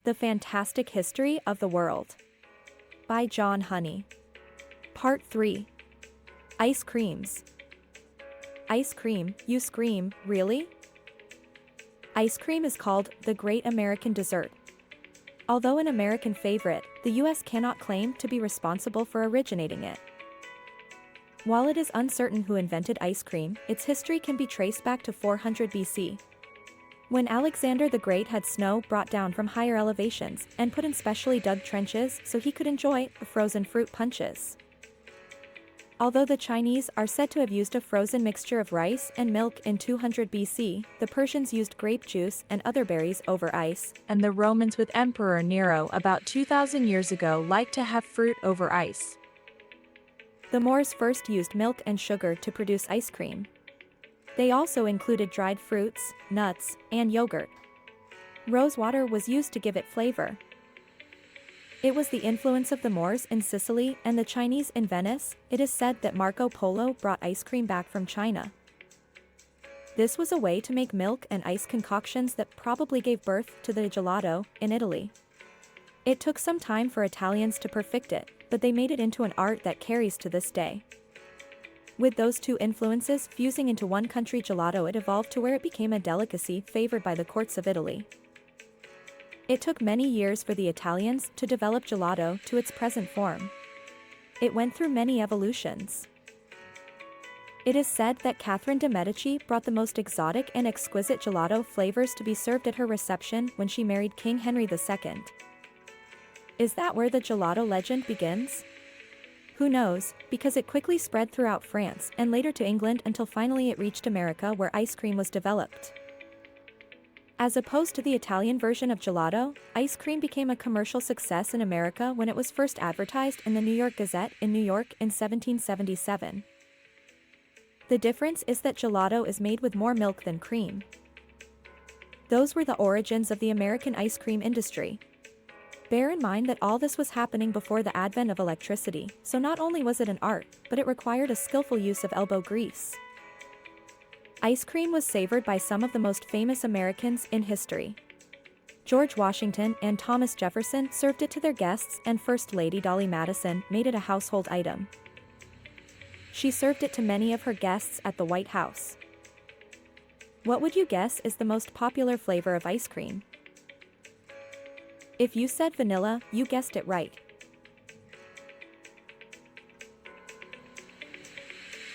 The Fantastic History of the World by John Honey. Part 3. Ice creams. Ice cream, you scream, really? Ice cream is called the Great American Dessert. Although an American favorite, the US cannot claim to be responsible for originating it. While it is uncertain who invented ice cream, its history can be traced back to 400 BC. When Alexander the Great had snow brought down from higher elevations and put in specially dug trenches so he could enjoy frozen fruit punches. Although the Chinese are said to have used a frozen mixture of rice and milk in 200 BC, the Persians used grape juice and other berries over ice, And the Romans with Emperor Nero about 2,000 years ago liked to have fruit over ice. The Moors first used milk and sugar to produce ice cream. They also included dried fruits, nuts, and yogurt. Rose water was used to give it flavor. It was the influence of the Moors in Sicily and the Chinese in Venice. It is said that Marco Polo brought ice cream back from China. This was a way to make milk and ice concoctions that probably gave birth to the gelato in Italy. It took some time for Italians to perfect it, but they made it into an art that carries to this day. With those two influences fusing into one country gelato, it evolved to where it became a delicacy favored by the courts of Italy. It took many years for the Italians to develop gelato to its present form. It went through many evolutions. It is said that Catherine de' Medici brought the most exotic and exquisite gelato flavors to be served at her reception when she married King Henry II. Is that where the gelato legend begins? Who knows, because it quickly spread throughout France and later to England until finally it reached America, where ice cream was developed. As opposed to the Italian version of gelato, ice cream became a commercial success in America when it was first advertised in the New York Gazette in New York in 1777. The difference is that gelato is made with more milk than cream. Those were the origins of the American ice cream industry. Bear in mind that all this was happening before the advent of electricity, so not only was it an art, but it required a skillful use of elbow grease. Ice cream was savored by some of the most famous Americans in history. George Washington and Thomas Jefferson served it to their guests, and First Lady Dolly Madison made it a household item. She served it to many of her guests at the White House. What would you guess is the most popular flavor of ice cream? If you said vanilla, you guessed it right.